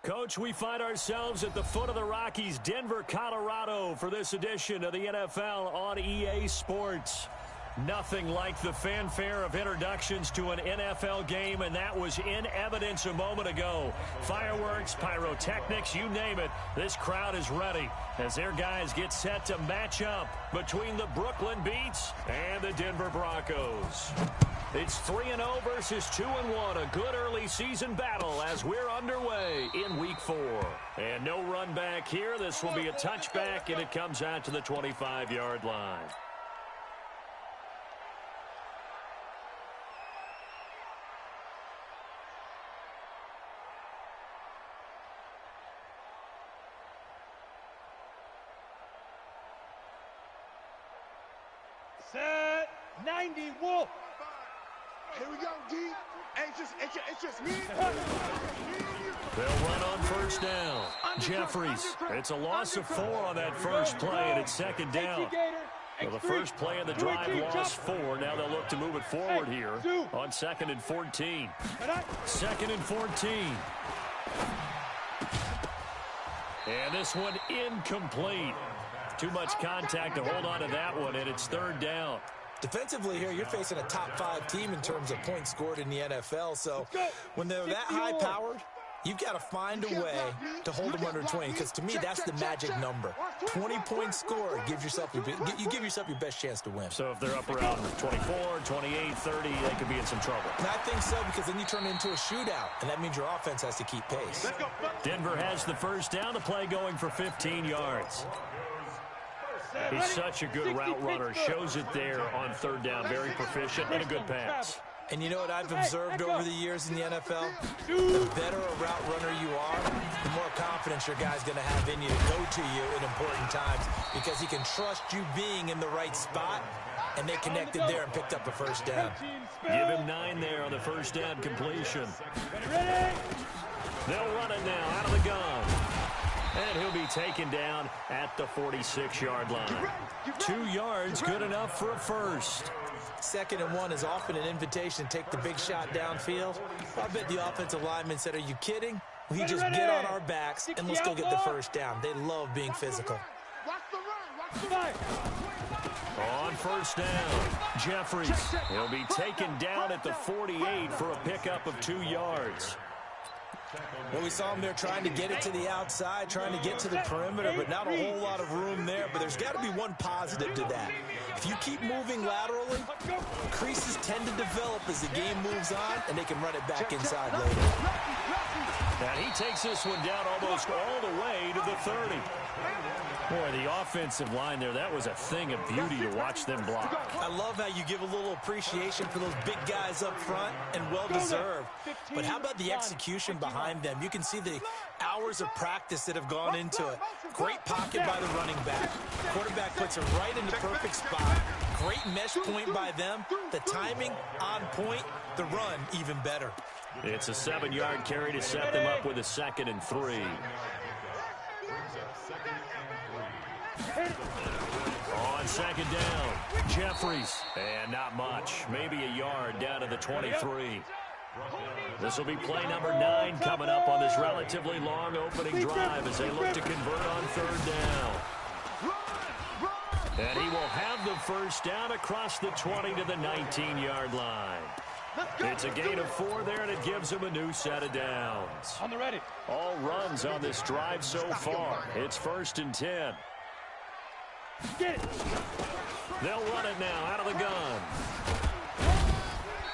Coach, we find ourselves at the foot of the Rockies, Denver, Colorado, for this edition of the NFL on EA Sports. Nothing like the fanfare of introductions to an NFL game, and that was in evidence a moment ago. Fireworks, pyrotechnics, you name it, this crowd is ready as their guys get set to match up between the Brooklyn Beats and the Denver Broncos. It's 3-0 versus 2-1, a good early season battle as we're underway in Week 4. And no run back here. This will be a touchback, and it comes out to the 25-yard line. Set 90, Wolf. Here we go, D. Hey, it's just me. They'll run on first down. Jeffries. It's a loss of 4 on that first play, and it's second down. Well, the first play of the drive lost 4. Now they'll look to move it forward here on 2nd and 14. 2nd and 14. And this one incomplete. Too much contact to hold on to that one, and it's 3rd down. Defensively here, you're facing a top-5 team in terms of points scored in the NFL. So when they're that high-powered, you've got to find a way to hold them under 20, because to me, that's the magic number. 20 points scored, you give yourself your best chance to win. So if they're up around 24, 28, 30, they could be in some trouble. And I think so, because then you turn it into a shootout, and that means your offense has to keep pace. Denver has the first down, to play going for 15 yards. He's such a good route runner. Shows it there on 3rd down. Very proficient and a good pass. And you know what I've observed over the years in the NFL? The better a route runner you are, the more confidence your guy's going to have in you to go to you in important times, because he can trust you being in the right spot, and they connected there and picked up a first down. Give him 9 there on the first down completion. They'll run it now out of the gun. And he'll be taken down at the 46-yard line. 2 yards, good enough for a first. 2nd and 1 is often an invitation to take the big shot downfield. I bet the offensive lineman said, "Are you kidding? We just get on our backs and let's go get the first down." They love being physical. On first down, Jeffries. He'll be taken down at the 48 for a pickup of 2 yards. Well, we saw him there trying to get it to the outside, trying to get to the perimeter, but not a whole lot of room there. But there's got to be one positive to that. If you keep moving laterally, creases tend to develop as the game moves on, and they can run it back inside later. And he takes this one down almost all the way to the 30. Boy, the offensive line there, that was a thing of beauty to watch them block. I love how you give a little appreciation for those big guys up front, and well-deserved. But how about the execution behind them? You can see the hours of practice that have gone into it. Great pocket by the running back. Quarterback puts it right in the perfect spot. Great mesh point by them. The timing on point. The run even better. It's a 7-yard carry to set them up with a 2nd and 3. On 2nd down, Jeffries. And not much. Maybe a yard down to the 23. This will be play number 9 coming up on this relatively long opening drive as they look to convert on 3rd down. And he will have the first down across the 20 to the 19-yard line. It's a gain of 4 there, and it gives him a new set of downs. On the ready. All runs on this drive so far. It's 1st and 10. Get it. They'll run it now out of the gun.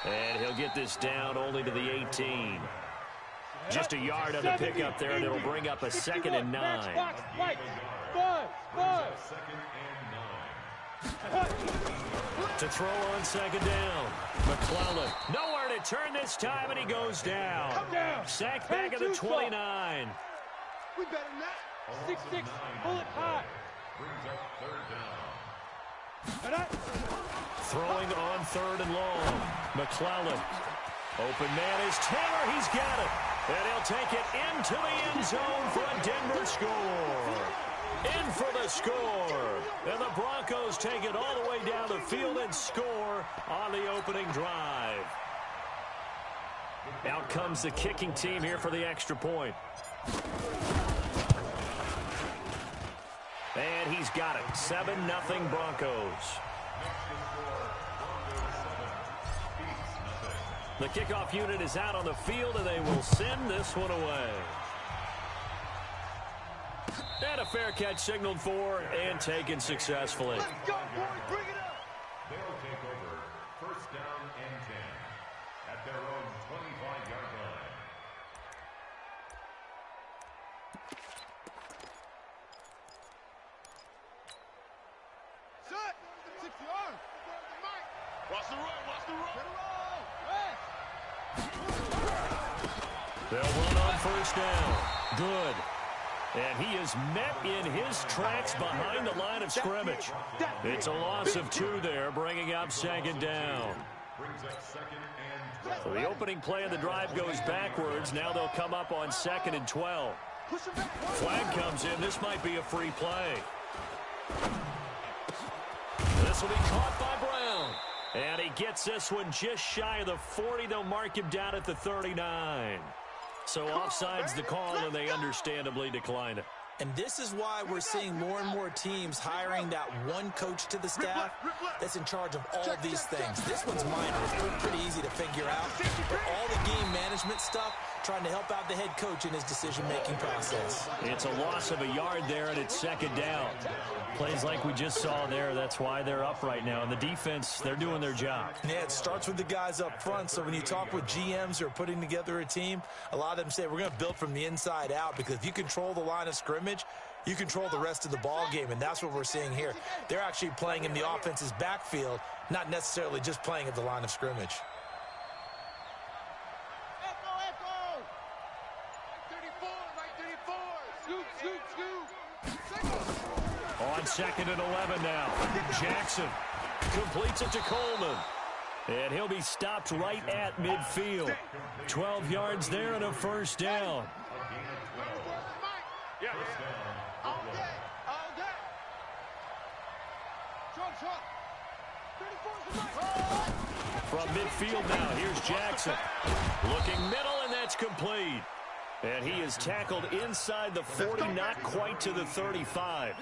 And he'll get this down only to the 18. Just a yard on the pickup there, and it'll bring up a 2nd and 9. To throw on 2nd down. McClellan. Nowhere to turn this time, and he goes down. Sacked back at the 29. We better not. 6-6. Pull it high. Throwing on 3rd and long. McClellan. Open man is Taylor. He's got it. And he'll take it into the end zone for a Denver score. In for the score. And the Broncos take it all the way down the field and score on the opening drive. Out comes the kicking team here for the extra point. And he's got it. 7-0 Broncos. The kickoff unit is out on the field, and they will send this one away. And a fair catch signaled for and taken successfully. Let's go, boys. Bring it up. They'll take over 1st down and 10 at their own 25-yard line. Set. 6 yards. Watch the run. Watch the run. They'll run on 1st down. Good. And he is met in his tracks behind the line of scrimmage. It's a loss of 2 there, bringing up 2nd down. So the opening play of the drive goes backwards. Now they'll come up on 2nd and 12. Flag comes in. This might be a free play. This will be caught by Brown. And he gets this one just shy of the 40. They'll mark him down at the 39. So offside's the call, and they understandably decline it. And this is why we're seeing more and more teams hiring that one coach to the staff that's in charge of all of these things. This one's minor. It's pretty easy to figure out. But all the game management stuff, trying to help out the head coach in his decision-making process. It's a loss of a yard there, and it's 2nd down. Plays like we just saw there, that's why they're up right now. And the defense, they're doing their job. Yeah, it starts with the guys up front. So when you talk with GMs who are putting together a team, a lot of them say we're going to build from the inside out, because if you control the line of scrimmage, you control the rest of the ball game, and that's what we're seeing here. They're actually playing in the offense's backfield, not necessarily just playing at the line of scrimmage. On 2nd and 11 now. Jackson completes it to Coleman. And he'll be stopped right at midfield. 12 yards there and a 1st down. From midfield now, here's Jackson. Looking middle, and that's complete. And he is tackled inside the 40, not quite to the 35.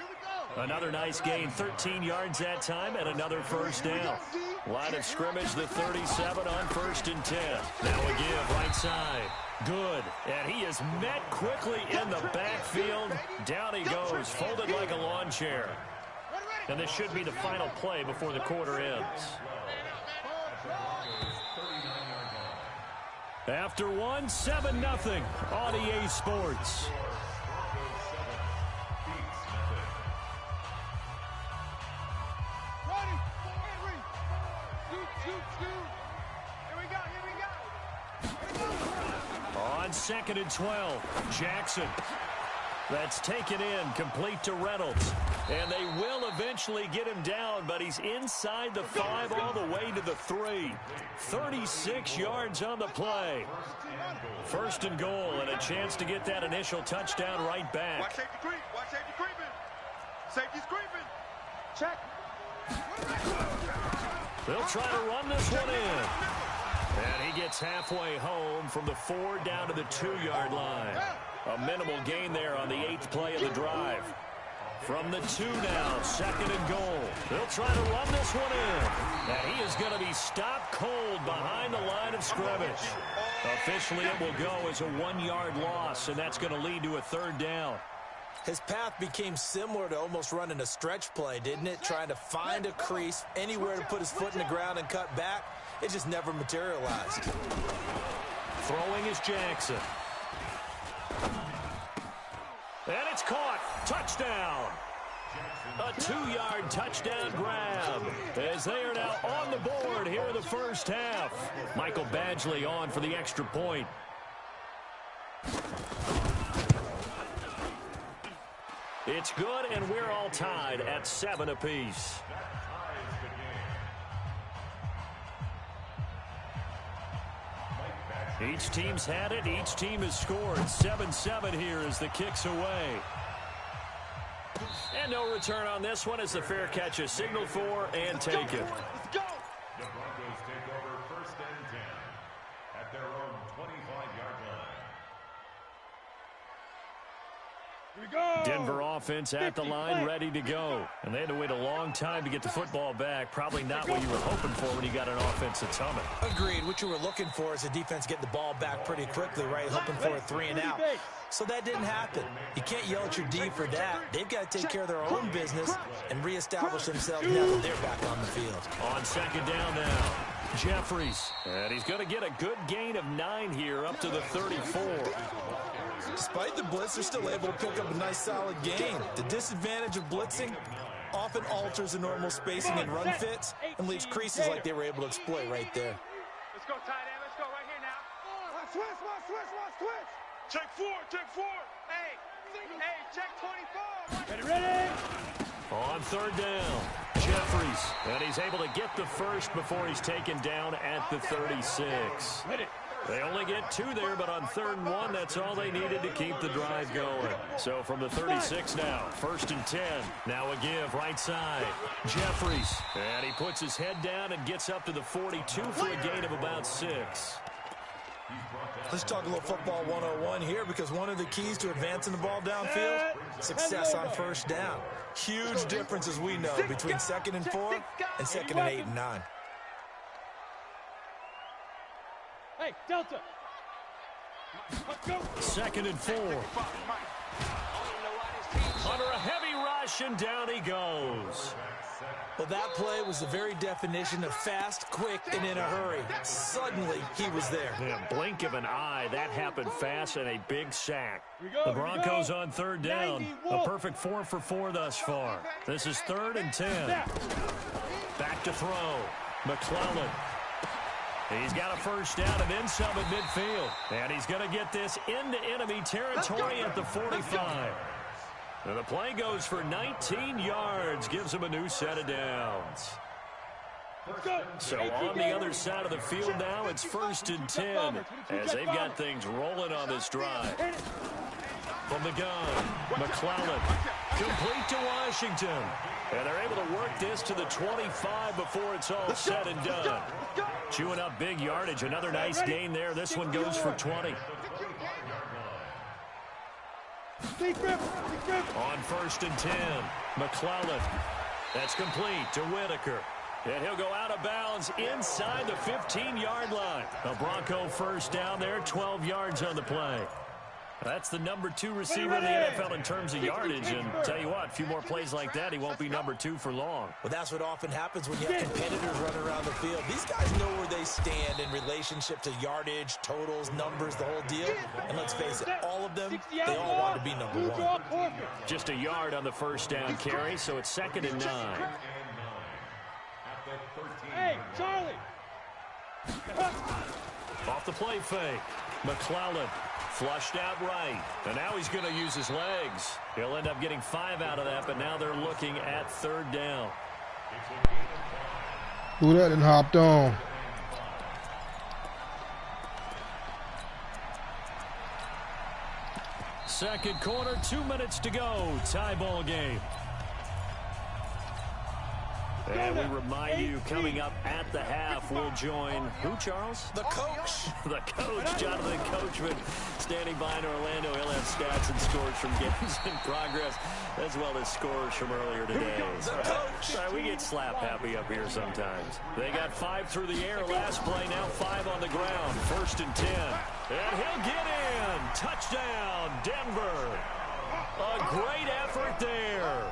Another nice gain, 13 yards that time, and another 1st down. Line of scrimmage, the 37 on 1st and 10. Now a give, right side. Good. And he is met quickly in the backfield. Down he goes, folded like a lawn chair. And this should be the final play before the quarter ends. After one, 7-0 on EA Sports. On 2nd and 12, Jackson. That's taken in, complete to Reynolds. And they will eventually get him down, but he's inside the 5 all the way to the 3. 36 yards on the play. 1st and goal, and a chance to get that initial touchdown right back. Watch safety creep. Watch safety creeping. Safety's creeping. Check. They'll try to run this one in. And he gets halfway home from the 4 down to the 2-yard line. A minimal gain there on the 8th play of the drive. From the 2 now, 2nd and goal. They'll try to run this one in. And he is going to be stopped cold behind the line of scrimmage. Officially, it will go as a 1-yard loss, and that's going to lead to a 3rd down. His path became similar to almost running a stretch play, didn't it? Trying to find a crease, anywhere to put his foot in the ground and cut back. It just never materialized. Throwing is Jackson. And it's caught. Touchdown. A 2-yard touchdown grab as they are now on the board here in the first half. Michael Badgley on for the extra point. It's good, and we're all tied at 7 apiece. Each team's had it. Each team has scored. 7-7 here as the kick's away. And no return on this one as the fair catch is signaled for and taken. Let's go. The Broncos take over 1st and 10 at their own 25-yard line. Here we go. Denver offense at the line, ready to go. And they had to wait a long time to get the football back. Probably not what you were hoping for when you got an offense that's humming. Agreed. What you were looking for is the defense getting the ball back pretty quickly, right? Hoping for a 3 and out. So that didn't happen. You can't yell at your D for that. They've got to take care of their own business and reestablish themselves now that they're back on the field. On second down now, Jeffries. And he's going to get a good gain of 9 here up to the 34. Despite the blitz, they're still able to pick up a nice solid gain. The disadvantage of blitzing often alters the normal spacing and run fits and leaves creases like they were able to exploit right there. Let's go, tight end. Let's go right here now. Switch. Check 4. Hey, check 24. Ready. On third down, Jeffries. And he's able to get the first before he's taken down at the 36. They only get 2 there, but on 3rd and 1, that's all they needed to keep the drive going. So from the 36 now, 1st and 10. Now a give, right side. Jeffries. And he puts his head down and gets up to the 42 for a gain of about 6. Let's talk a little football 101 here, because one of the keys to advancing the ball downfield, success on 1st down. Huge difference, as we know, between 2nd and 4 and 2nd and 8 and 9. Hey, Delta. Go. 2nd and 4. Under a heavy rush, and down he goes. Well, that play was the very definition of fast, quick, and in a hurry. Suddenly, he was there. Yeah, blink of an eye, that happened fast, and a big sack. The Broncos on 3rd down. A perfect 4 for 4 thus far. This is 3rd and 10. Back to throw. McClellan. He's got a 1st down and then some at midfield. And he's going to get this into enemy territory at the 45. And the play goes for 19 yards, gives him a new set of downs. So on the other side of the field now, it's 1st and 10 as they've got things rolling on this drive. From the gun, McClellan, complete to Washington. And they're able to work this to the 25 before it's all said and done. Chewing up big yardage, another nice gain there. This one goes for 20. On 1st and 10, McClellan. That's complete to Whitaker. And he'll go out of bounds inside the 15-yard line. A Bronco 1st down there, 12 yards on the play. That's the number 2 receiver in the NFL in terms of yardage. And tell you what, a few more plays like that, he won't be number 2 for long. Well, that's what often happens when you have competitors running around the field. These guys know where they stand in relationship to yardage, totals, numbers, the whole deal. And let's face it, all of them, they all want to be number 1. Just a yard on the 1st down carry, so it's 2nd and 9. Hey, Charlie. Off the play fake, McClellan. Flushed out right, and now he's going to use his legs. He'll end up getting 5 out of that, but now they're looking at 3rd down. Who that and hopped on? Second quarter, 2 minutes to go. Tie ball game. And we remind you, coming up at the half, we'll join who, Charles? The coach. The coach, Jonathan Coachman, standing by in Orlando. He'll have stats and scores from games in progress, as well as scores from earlier today. The coach. Sorry, we get slap happy up here sometimes. They got 5 through the air last play, now 5 on the ground. 1st and 10. And he'll get in. Touchdown, Denver. A great effort there.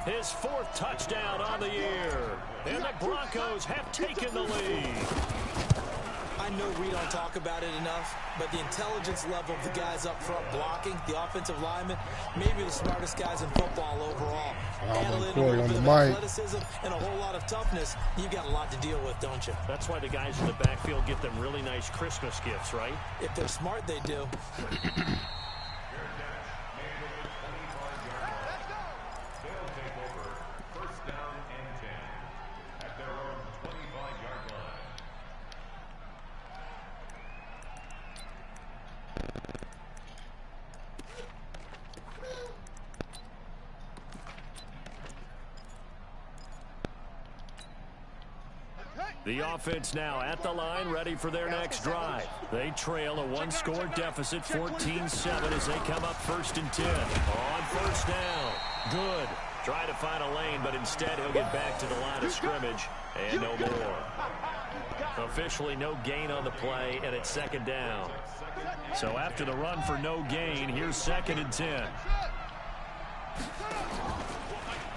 His 4th touchdown on the year. And the Broncos have taken the lead. I know we don't talk about it enough, but the intelligence level of the guys up front blocking, the offensive linemen, maybe the smartest guys in football overall. Add a little bit of athleticism and a whole lot of toughness, you've got a lot to deal with, don't you? That's why the guys in the backfield get them really nice Christmas gifts, right? If they're smart, they do. The offense now at the line, ready for their next drive. They trail a one-score deficit, 14-7, as they come up 1st and 10. On first down. Good. Try to find a lane, but instead he'll get back to the line of scrimmage and no more. Officially no gain on the play, and it's 2nd down. So after the run for no gain, here's 2nd and 10.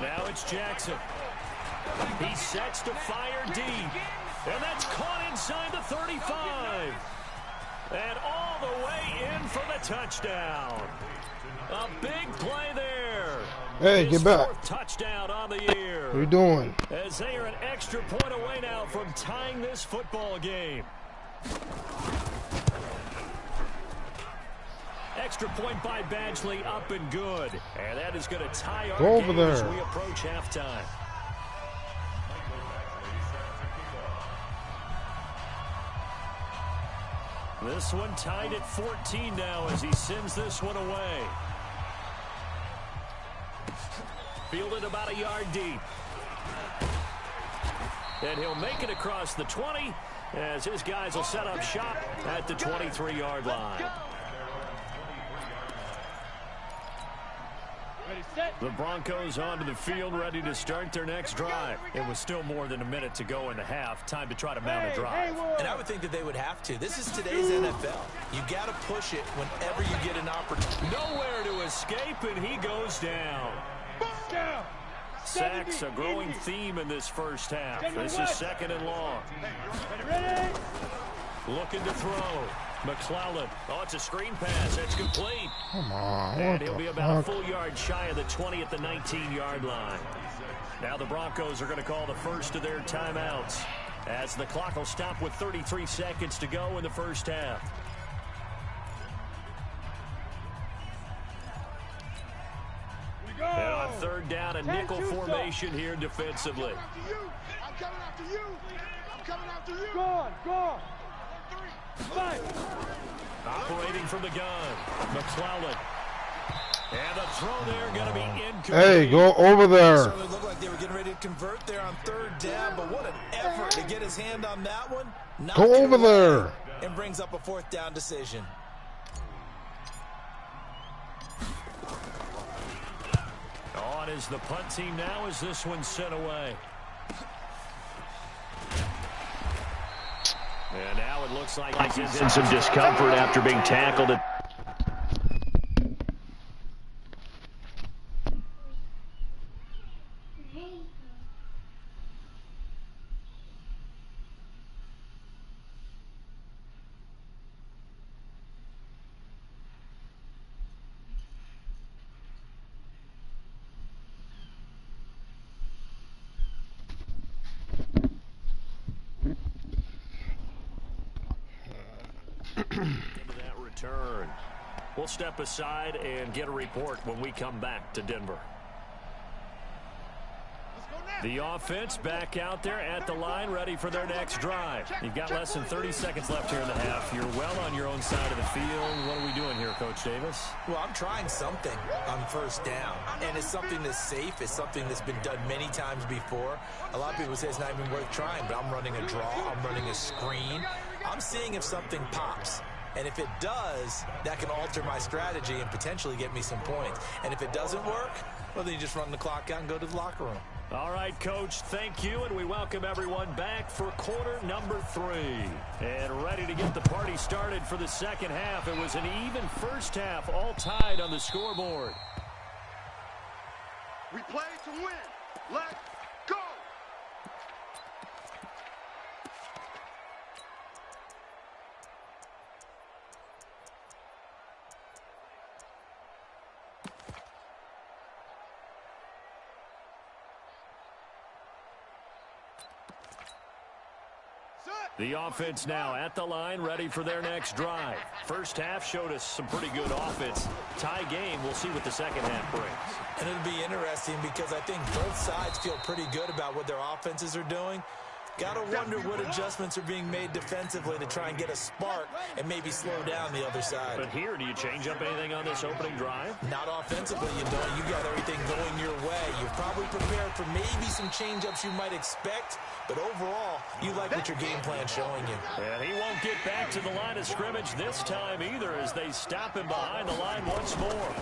Now it's Jackson. He sets to fire deep. And that's caught inside the 35. And all the way in for the touchdown. A big play there. Hey, get back. 4th touchdown on the year. What are you doing? As they are an extra point away now from tying this football game. Extra point by Badgley, up and good. And that is going to tie our Go over game there as we approach halftime. This one tied at 14 now as he sends this one away. Fielded about a yard deep. And he'll make it across the 20 as his guys will set up shop at the 23-yard line. The Broncos onto the field, ready to start their next drive. It was still more than a minute to go in the half. Time to try to mount a drive. And I would think that they would have to. This is today's NFL. You got to push it whenever you get an opportunity. Nowhere to escape, and he goes down. Sacks, a growing theme in this first half. This is 2nd and long. Looking to throw. McClellan. Oh, it's a screen pass. It's complete. Come on. And he'll be about a full yard shy of the 20 at the 19-yard line. Now the Broncos are going to call the first of their timeouts as the clock will stop with 33 seconds to go in the first half. And on 3rd down, a nickel formation here defensively. I'm coming after you. I'm coming after you. Gone. Operating from the gun, McClellan. And the throw there going to be incomplete. Hey, go over there. So it looked like they were getting ready to convert there on 3rd down, but what an effort to get his hand on that one. Go over there. And brings up a 4th down decision. On is the punt team now as this one's sent away. And now it looks like he's in some discomfort after being tackled. Into that return. We'll step aside and get a report when we come back to Denver. The offense back out there at the line, ready for their next drive. You've got less than 30 seconds left here in the half. You're well on your own side of the field. What are we doing here, Coach Davis? Well, I'm trying something on 1st down, and it's something that's safe. It's something that's been done many times before. A lot of people say it's not even worth trying, but I'm running a draw. I'm running a screen. I'm seeing if something pops. And if it does, that can alter my strategy and potentially get me some points. And if it doesn't work, well, then you just run the clock out and go to the locker room. All right, Coach, thank you, and we welcome everyone back for quarter number 3. And ready to get the party started for the second half. It was an even first half, all tied on the scoreboard. We play to win. Let's go. The offense now at the line, ready for their next drive. First half showed us some pretty good offense. Tie game, we'll see what the second half brings. And it'll be interesting because I think both sides feel pretty good about what their offenses are doing. Got to wonder what adjustments are being made defensively to try and get a spark and maybe slow down the other side. But here, do you change up anything on this opening drive? Not offensively, you don't. You got everything going your way. You've probably prepared for maybe some change-ups you might expect, but overall, you like what your game plan's showing you. And he won't get back to the line of scrimmage this time either as they stop him behind the line once more.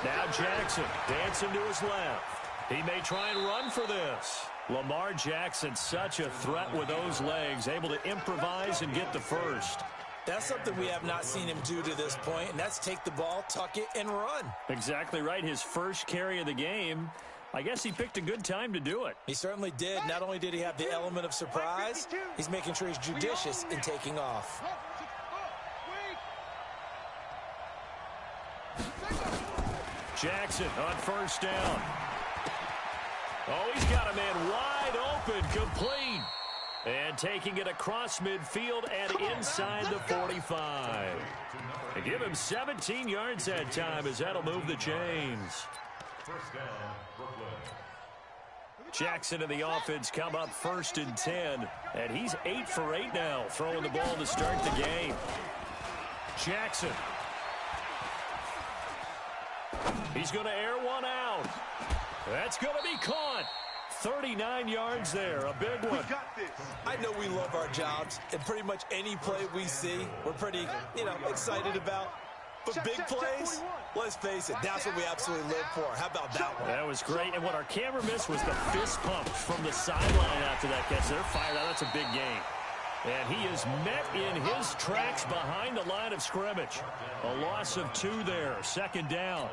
Now Jackson dancing to his left. He may try and run for this. Lamar Jackson, such a threat with those legs, able to improvise and get the first. That's something we have not seen him do to this point, and that's take the ball, tuck it, and run. Exactly right. His first carry of the game. I guess he picked a good time to do it. He certainly did. Not only did he have the element of surprise, he's making sure he's judicious in taking off. Jackson on first down. Oh, he's got a man wide open, complete. And taking it across midfield and inside the 45. They give him 17 yards that time as that'll move the chains. First down, Brooklyn. Jackson and the offense come up 1st and 10. And he's 8 for 8 now, throwing the ball to start the game. Jackson. He's going to air one out. That's going to be caught. 39 yards there, a big one. I know we love our jobs, and pretty much any play we see, we're pretty, excited about. But big plays, let's face it, that's what we absolutely live for. How about that one? That was great, and what our camera missed was the fist pump from the sideline after that catch. They're fired out. That's a big game. And he is met in his tracks behind the line of scrimmage. A loss of 2 there, 2nd down.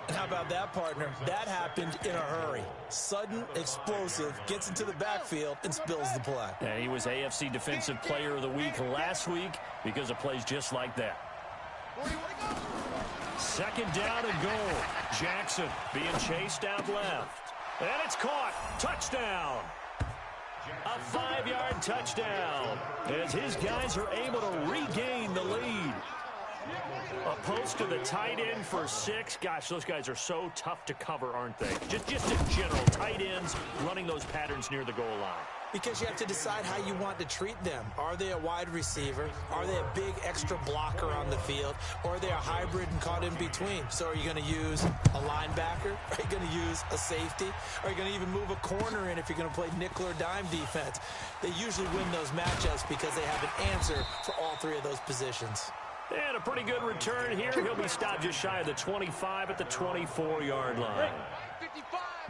And how about that, partner? That happened in a hurry. Sudden, explosive, gets into the backfield, and spills the play. And he was AFC Defensive Player of the Week last week because of plays just like that. 2nd down and goal. Jackson being chased out left. And it's caught. Touchdown. A 5-yard touchdown as his guys are able to regain the lead. A post to the tight end for 6. Gosh, those guys are so tough to cover, aren't they? Just in general, tight ends running those patterns near the goal line. Because you have to decide how you want to treat them. Are they a wide receiver? Are they a big extra blocker on the field? Or are they a hybrid and caught in between? So are you going to use a linebacker? Are you going to use a safety? Are you going to even move a corner in if you're going to play nickel or dime defense? They usually win those matchups because they have an answer for all 3 of those positions. And a pretty good return here. He'll be stopped just shy of the 25 at the 24-yard line.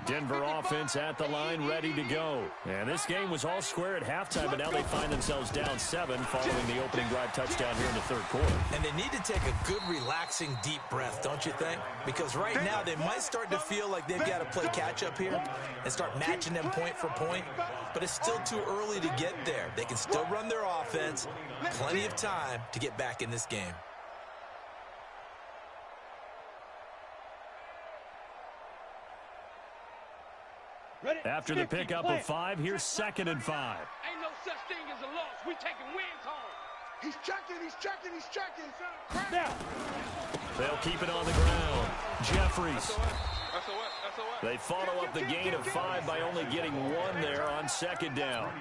Denver offense at the line, ready to go. And this game was all square at halftime, but now they find themselves down 7 following the opening drive touchdown here in the 3rd quarter. And they need to take a good, relaxing, deep breath, don't you think? Because right now they might start to feel like they've got to play catch-up here and start matching them point for point. But it's still too early to get there. They can still run their offense. Plenty of time to get back in this game. After the pickup of 5, here's 2nd and 5. Ain't no such thing as a loss. We taking wins home. He's checking. Now. They'll keep it on the ground. Jeffries. They follow up the gain of 5 by only getting 1 there on 2nd down.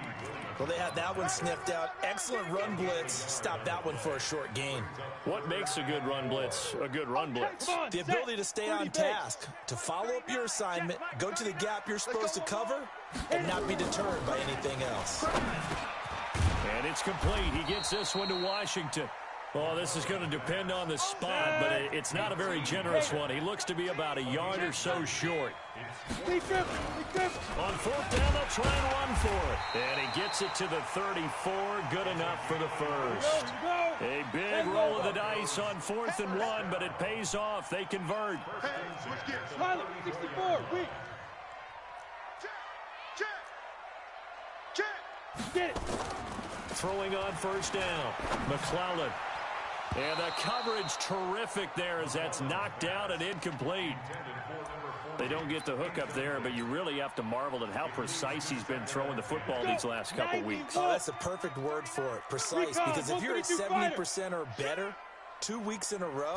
Well, they had that one sniffed out. Excellent run blitz. Stop that one for a short gain. What makes a good run blitz a good run blitz? The ability to stay on task, to follow up your assignment, go to the gap you're supposed to cover, and not be deterred by anything else. And it's complete. He gets this one to Washington. Oh, this is going to depend on the spot, but it's not a very generous one. He looks to be about a yard or so short. On 4th down, they'll try and run for it. And he gets it to the 34. Good enough for the first. A big roll of the dice on 4th and 1, but it pays off. They convert. Smiley, 64, weak. Get it. Throwing on 1st down. McClellan. And the coverage terrific there as that's knocked out and incomplete. They don't get the hook up there, but you really have to marvel at how precise he's been throwing the football these last couple weeks. Oh, that's a perfect word for it, precise, because if you're at 70% or better 2 weeks in a row,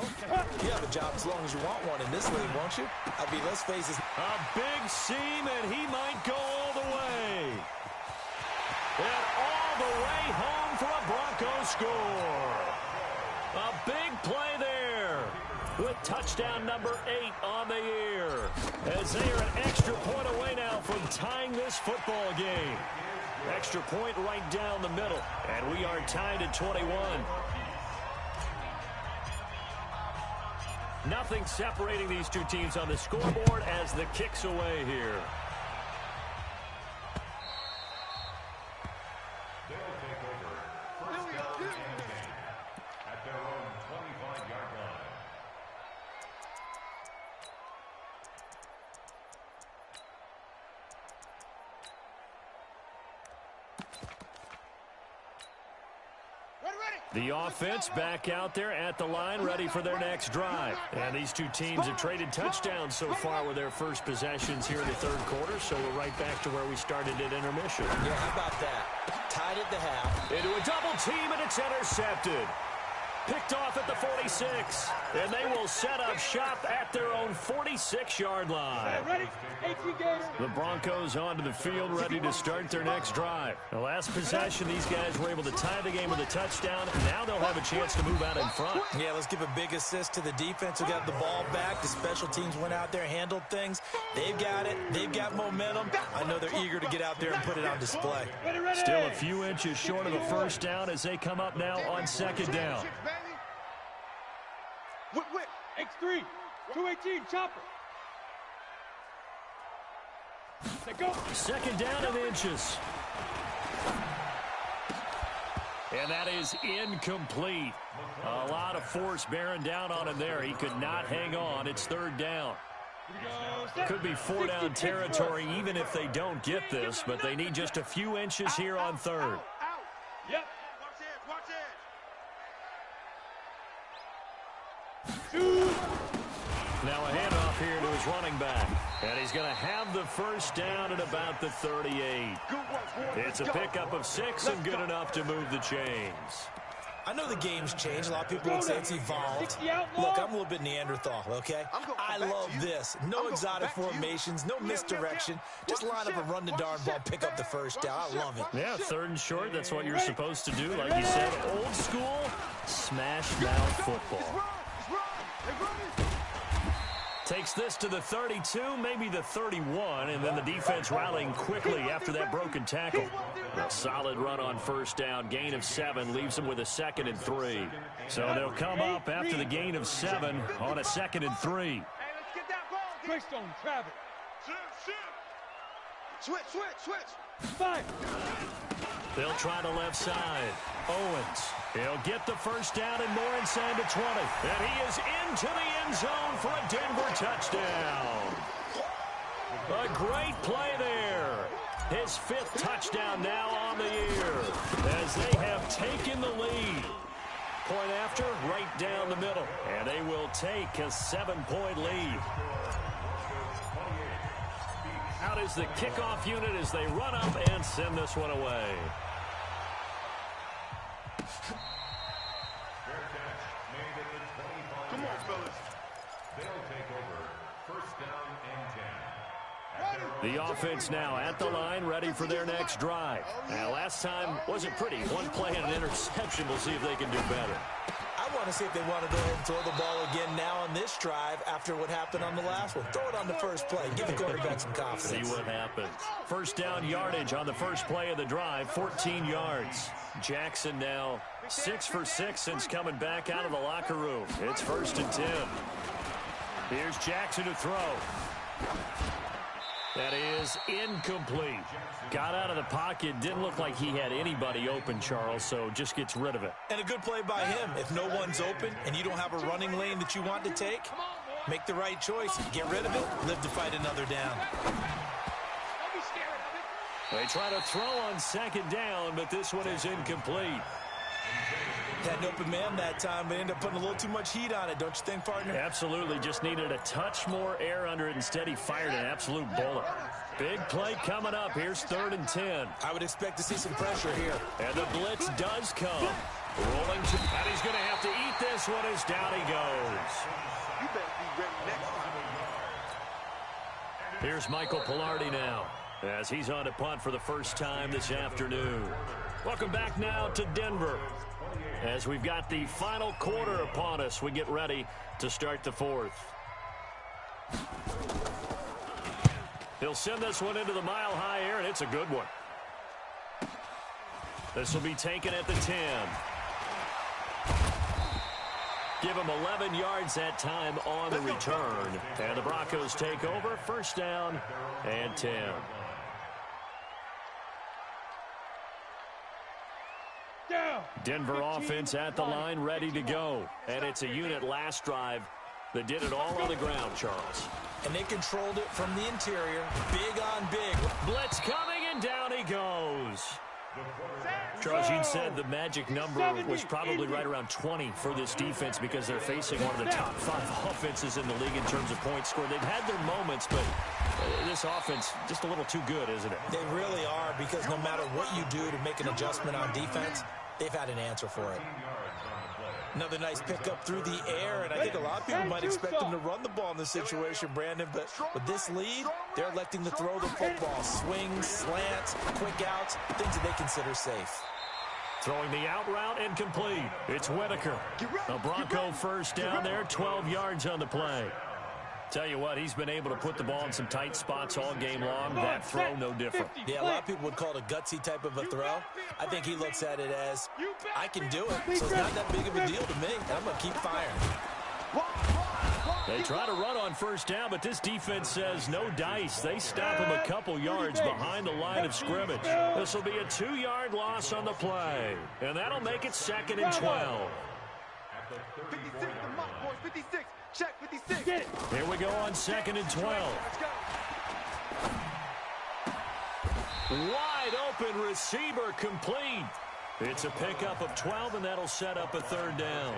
you have a job as long as you want one in this league, won't you? I mean, let's face it. A big seam, and he might go all the way. the way home for a Broncos score. A big play there with touchdown number 8 on the year. As they are an extra point away now from tying this football game. Extra point right down the middle. And we are tied at 21. Nothing separating these two teams on the scoreboard as the kick's away here. They'll take over first down and 10 at their own 25-yard line. The offense back out there at the line, ready for their next drive. And these two teams have traded touchdowns so far with their first possessions here in the third quarter, so we're right back to where we started at intermission. Yeah, how about that? Tied at the half. Into a double team, and it's intercepted. Picked off at the 46, and they will set up shop at their own 46-yard line. Ready? 18 games. The Broncos onto the field, ready to start their next drive. The last possession, these guys were able to tie the game with a touchdown. Now they'll have a chance to move out in front. Yeah, let's give a big assist to the defense who got the ball back. The special teams went out there, handled things. They've got it. They've got momentum. I know they're eager to get out there and put it on display. Still a few inches short of a first down as they come up now on second down. X3, 218, chopper. Let go. Second down and inches. And that is incomplete. A lot of force bearing down on him there. He could not hang on. It's third down. Could be four-down territory even if they don't get this, but they need just a few inches here on third. Yep. Now a handoff here to his running back. And he's going to have the first down at about the 38. It's a pickup of 6 and good enough to move the chains. I know the game's changed. A lot of people would say it's evolved. Look, I'm a little bit Neanderthal, okay? I love this. No exotic formations, no misdirection. Just line up and run the darn ball, pick up the first down. I love it. Yeah, third and short, that's what you're supposed to do. Like you said, old school, smash mouth football. Takes this to the 32, maybe the 31, and then the defense rallying quickly after that broken tackle. A solid run on first down, gain of 7, leaves them with a 2nd and 3. So they'll come up after the gain of 7 on a 2nd and 3. Greystone, travel. Switch. 5. They'll try the left side. Owens. He'll get the first down and more inside the 20. And he is into the end zone for a Denver touchdown. A great play there. His 5th touchdown now on the year as they have taken the lead. Point after, right down the middle. And they will take a 7-point lead. Out is the kickoff unit as they run up and send this one away. Come on, fellas. They'll take over first down and 10. The offense now at the line, ready for their next drive. Now, last time wasn't pretty. One play and an interception. We'll see if they can do better. I want to see if they want to go ahead and throw the ball again now on this drive after what happened on the last one. Throw it on the first play. Give the quarterback some confidence. See what happens. First down yardage on the first play of the drive, 14 yards. Jackson now 6 for 6 since coming back out of the locker room. It's 1st and 10. Here's Jackson to throw. That is incomplete. Got out of the pocket. Didn't look like he had anybody open, Charles, so just gets rid of it. And a good play by him. If no one's open and you don't have a running lane that you want to take, make the right choice. Get rid of it. Live to fight another down. They try to throw on second down, but this one is incomplete. Had an open man that time, but ended up putting a little too much heat on it, don't you think, partner? Absolutely. Just needed a touch more air under it. Instead, he fired an absolute bullet. Big play coming up. Here's 3rd and 10. I would expect to see some pressure here. And the blitz does come. Rolling to, and he's going to have to eat this one as down he goes. You better be ready next time. Here's Michael Pilardi now. as he's on to punt for the first time this afternoon. Welcome back now to Denver. As we've got the final quarter upon us, we get ready to start the fourth. He'll send this one into the mile-high air, and it's a good one. This will be taken at the 10. Give him 11 yards that time on the return. And the Broncos take over, first down and 10. Denver offense at the line, ready to go. And it's a unit last drive that did it all on the ground, Charles. And they controlled it from the interior, big on big. Blitz coming, and down he goes. Charles, you'd said the magic number was probably right around 20 for this defense because they're facing one of the top 5 offenses in the league in terms of points scored. They've had their moments, but this offense just a little too good, isn't it? They really are, because no matter what you do to make an adjustment on defense, they've had an answer for it. Another nice pickup through the air, and I think a lot of people might expect them to run the ball in this situation, Brandon, but with this lead, they're electing to throw the football. Swings, slants, quick outs, things that they consider safe. Throwing the out route, incomplete. It's Whitaker. A Bronco first down there, 12 yards on the play. Tell you what, he's been able to put the ball in some tight spots all game long. That throw, no different. Yeah, a lot of people would call it a gutsy type of a throw. I think he looks at it as, I can do it, so it's not that big of a deal to me, and I'm going to keep firing. They try to run on first down, but this defense says no dice. They stop him a couple yards behind the line of scrimmage. This will be a 2-yard loss on the play, and that'll make it 2nd and 12. 56, the mark, boys, 56. Check 56. Here we go on 2nd and 12. Wide open receiver complete. It's a pickup of 12, and that'll set up a 3rd down.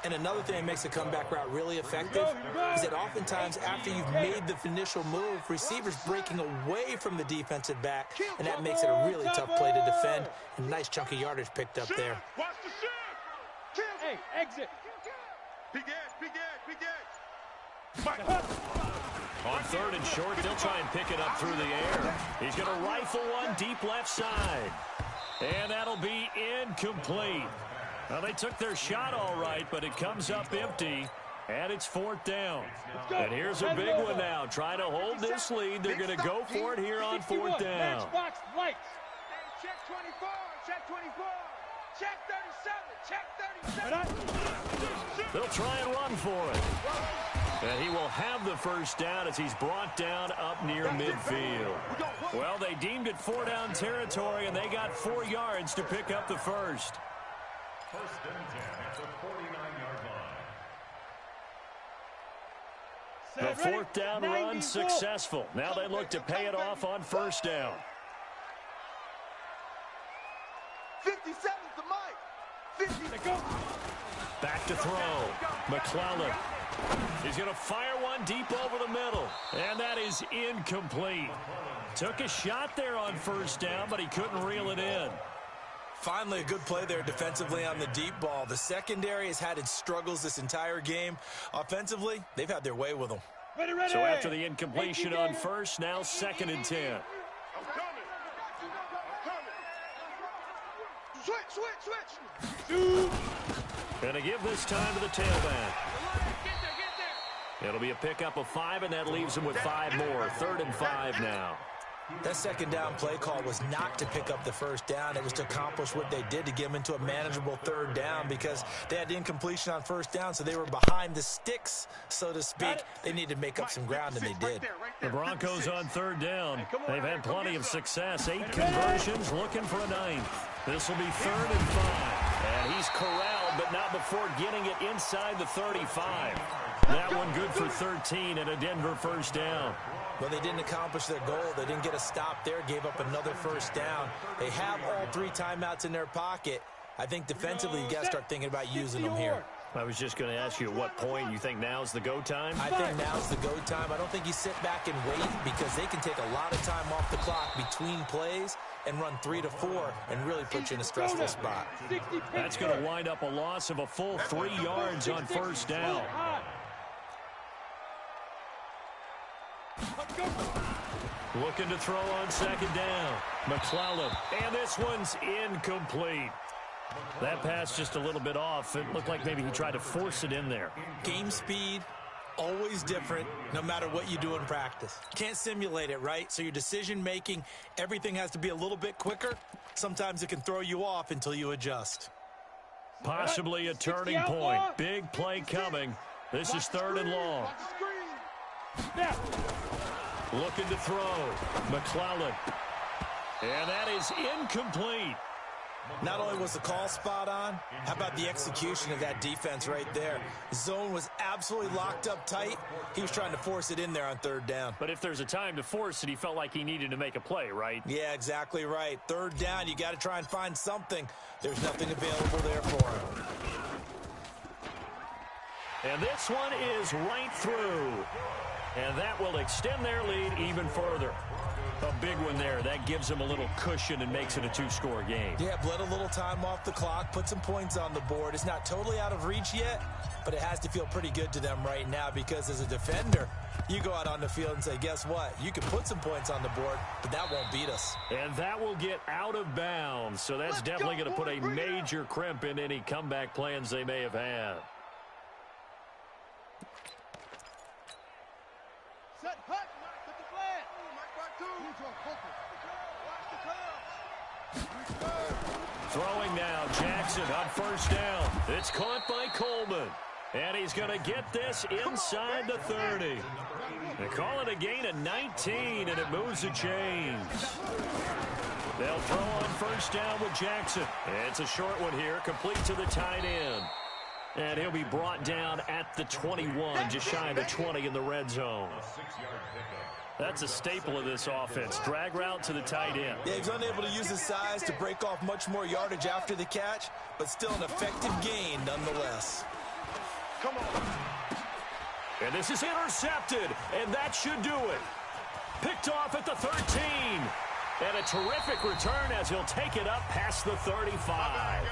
And another thing that makes the comeback route really effective is that oftentimes after you've made the initial move, receivers breaking away from the defensive back, and that makes it a really tough play to defend. A nice chunk of yardage picked up there. Watch the shit. Hey, exit. Big edge, big edge, big edge. On 3rd and short, they'll try and pick it up through the air. He's going to rifle one deep left side. And that'll be incomplete. Well, they took their shot all right, but it comes up empty, and it's 4th down. And here's a big one now. Trying to hold this lead. They're going to go for it here on 4th down. Matchbox lights. Check 24, check 24, check 37, check 37. They'll try and run for it. And he will have the first down as he's brought down up near midfield. Well, they deemed it 4-down territory, and they got 4 yards to pick up the first. 1st and 10 at the 49-yard line. The 4th down run successful. Now they look to pay it off on 1st down. 57's the mic. 50. Go. Back to throw. McClellan. He's going to fire one deep over the middle. And that is incomplete. Took a shot there on 1st down, but he couldn't reel it in. Finally, a good play there defensively on the deep ball. The secondary has had its struggles this entire game. Offensively, they've had their way with them. Ready, ready. So after the incompletion on 1st, now 2nd and 10. I'm coming. Switch. Going to give this time to the tailback. It'll be a pickup of 5, and that leaves him with 5 more. 3rd and 5 now. That 2nd down play call was not to pick up the 1st down. It was to accomplish what they did to get them into a manageable 3rd down because they had the incompletion on 1st down, so they were behind the sticks, so to speak. They needed to make up some ground, and they did. The Broncos on 3rd down. They've had plenty of success. 8 conversions, looking for a 9th. This will be 3rd and 5. And he's corralled, but not before getting it inside the 35. That one good for 13 and a Denver 1st down. Well, they didn't accomplish their goal. They didn't get a stop there, gave up another 1st down. They have all 3 timeouts in their pocket. I think defensively, you've got to start thinking about using them here. I was just going to ask you at what point you think now's the go time? I think now's the go time. I don't think you sit back and wait because they can take a lot of time off the clock between plays and run 3 to 4 and really put you in a stressful spot. That's going to wind up a loss of a full 3 yards on 1st down. Looking to throw on second down. McClellan. And this one's incomplete. That pass just a little bit off. It looked like maybe he tried to force it in there. Game speed, always different, no matter what you do in practice. Can't simulate it, right? So your decision-making, everything has to be a little bit quicker. Sometimes it can throw you off until you adjust. Possibly a turning point. Big play coming. This is 3rd and long. Looking to throw. McClellan. And that is incomplete. Not only was the call spot on, how about the execution of that defense right there? Zone was absolutely locked up tight. He was trying to force it in there on 3rd down. But if there's a time to force it, he felt like he needed to make a play, right? Yeah, exactly right. 3rd down, you got to try and find something. There's nothing available there for him. And this one is right through. And that will extend their lead even further. A big one there. That gives them a little cushion and makes it a 2-score game. Yeah, bled a little time off the clock, put some points on the board. It's not totally out of reach yet, but it has to feel pretty good to them right now because as a defender, you go out on the field and say, guess what? You can put some points on the board, but that won't beat us. And that will get out of bounds. So that's definitely going to put a major crimp in any comeback plans they may have had. Set hut, set the flag. Throwing now, Jackson on 1st down. It's caught by Coleman. And he's going to get this inside the 30. They call it a gain of 19, and it moves the chains. They'll throw on 1st down with Jackson. It's a short one here, complete to the tight end. And he'll be brought down at the 21, just shy of the 20 in the red zone. That's a staple of this offense. Drag route to the tight end. Yeah, he's unable to use his size to break off much more yardage after the catch, but still an effective gain nonetheless. Come on. And this is intercepted, and that should do it. Picked off at the 13. And a terrific return as he'll take it up past the 35.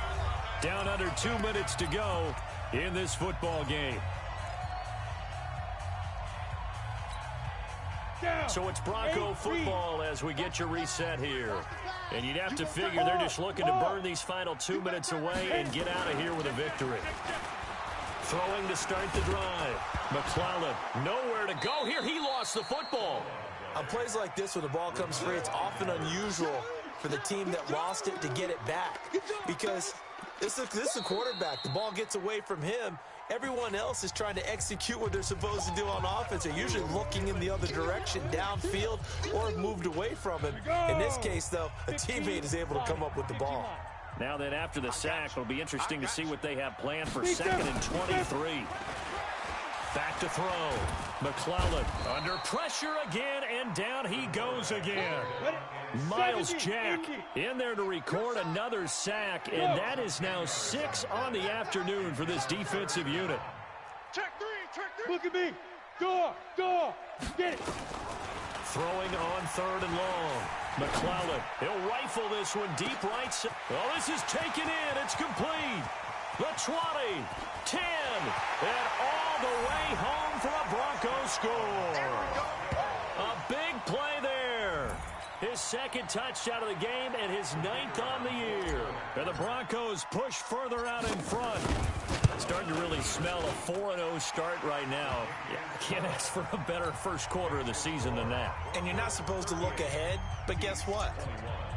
Down under 2 minutes to go in this football game. So it's Bronco football as we get your reset here. And you'd have to figure they're just looking to burn these final 2 minutes away and get out of here with a victory. Throwing to start the drive. McClellan, nowhere to go here. He lost the football. On plays like this, when the ball comes free, it's often unusual for the team that lost it to get it back. Because this is a quarterback. The ball gets away from him. Everyone else is trying to execute what they're supposed to do on offense. They're usually looking in the other direction, downfield, or moved away from him. In this case, though, a teammate is able to come up with the ball. Now then, after the sack, it'll be interesting to see what they have planned for 2nd and 23. Back to throw. McClellan under pressure again, and down he goes again. Miles Jack in there to record another sack, and that is now 6 on the afternoon for this defensive unit. Check three. Look at me. Door. Get it. Throwing on 3rd and long. McClellan, he'll rifle this one deep right side. Well, this is taken in. It's complete. The 20, 10, and all the way home for a Broncos score. A big play there. His 2nd touchdown of the game and his 9th on the year. And the Broncos push further out in front. Starting to really smell a 4-0 start right now. Yeah, can't ask for a better first quarter of the season than that. And you're not supposed to look ahead, but guess what?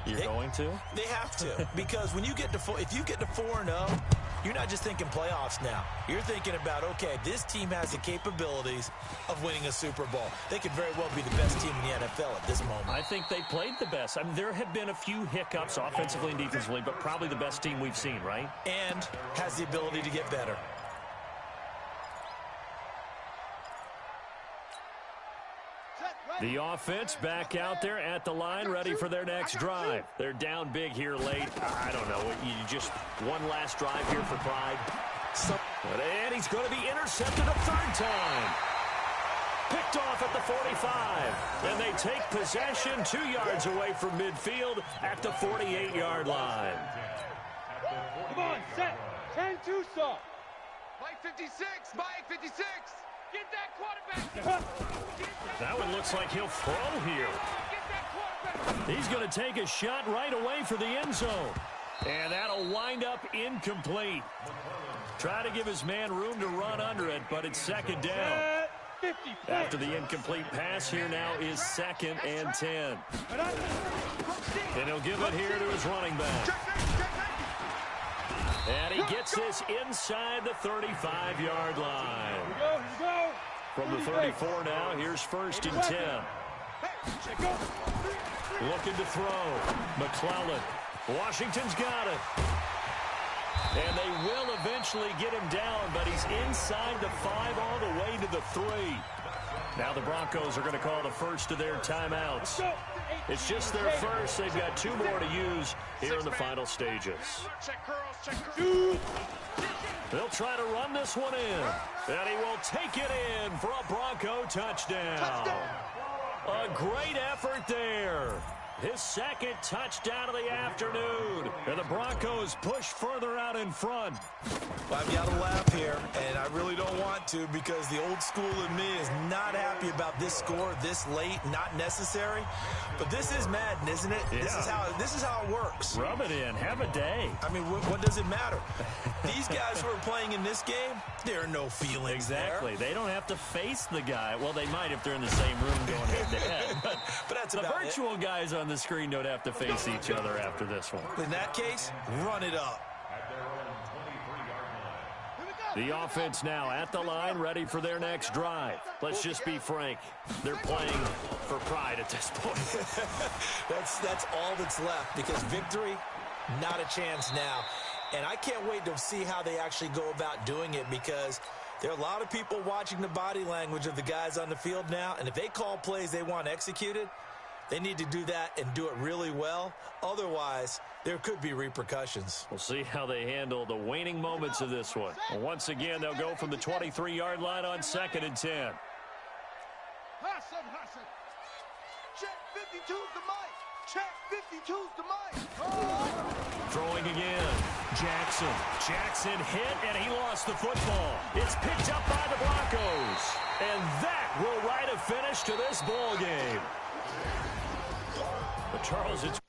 You're going to? They have to, because when you get to if you get to 4-0, you're not just thinking playoffs now. You're thinking about, okay, this team has the capabilities of winning a Super Bowl. They could very well be the best team in the NFL at this moment. I think they played the best. I mean, there have been a few hiccups offensively and defensively, but probably the best team we've seen, right? And has the ability to get better. The offense back out there at the line, ready for their next drive. They're down big here late. I don't know. You just one last drive here for Pride. And he's going to be intercepted a 3rd time. Picked off at the 45. And they take possession 2 yards away from midfield at the 48-yard line. Come on, set. 10-2 saw. Mike 56. Get that quarterback. Get that. That one looks like he'll throw here. He's going to take a shot right away for the end zone. And that'll wind up incomplete. Try to give his man room to run under it, but it's second down. After the incomplete pass, here now is 2nd and 10. And he'll give it here to his running back. And he gets this inside the 35-yard line. From the 34 now, here's 1st and 10. Looking to throw. McClellan. Washington's got it. And they will eventually get him down, but he's inside the 5 all the way to the 3. Now the Broncos are going to call the first of their timeouts. It's just their first. They've got 2 more to use here in the final stages. They'll try to run this one in. And he will take it in for a Bronco touchdown. A great effort there. His 2nd touchdown of the afternoon. And the Broncos push further out in front. Well, I've got to laugh here, and I really don't want to because the old school in me is not happy about this score this late, not necessary. But this is Madden, isn't it? Yeah. This is how it works. Rub it in. Have a day. I mean, what does it matter? These guys who are playing in this game, there are no feelings Exactly. there. They don't have to face the guy. Well, they might if they're in the same room going head-to-head. But that's the about virtual guys on the screen don't have to face each other after this one. In that case, run it up. The offense now at the line, ready for their next drive. Let's just be frank. They're playing for pride at this point. That's all that's left because victory, not a chance now. And I can't wait to see how they actually go about doing it because there are a lot of people watching the body language of the guys on the field now. And if they call plays they want executed, they need to do that and do it really well. Otherwise, there could be repercussions. We'll see how they handle the waning moments of this one. Well, once again, they'll go from the 23-yard line on 2nd and 10. Check 52's the mic. Check 52's the mic. Throwing again. Jackson hit, and he lost the football. It's picked up by the Broncos. And that will write a finish to this ball game. But Charles, it's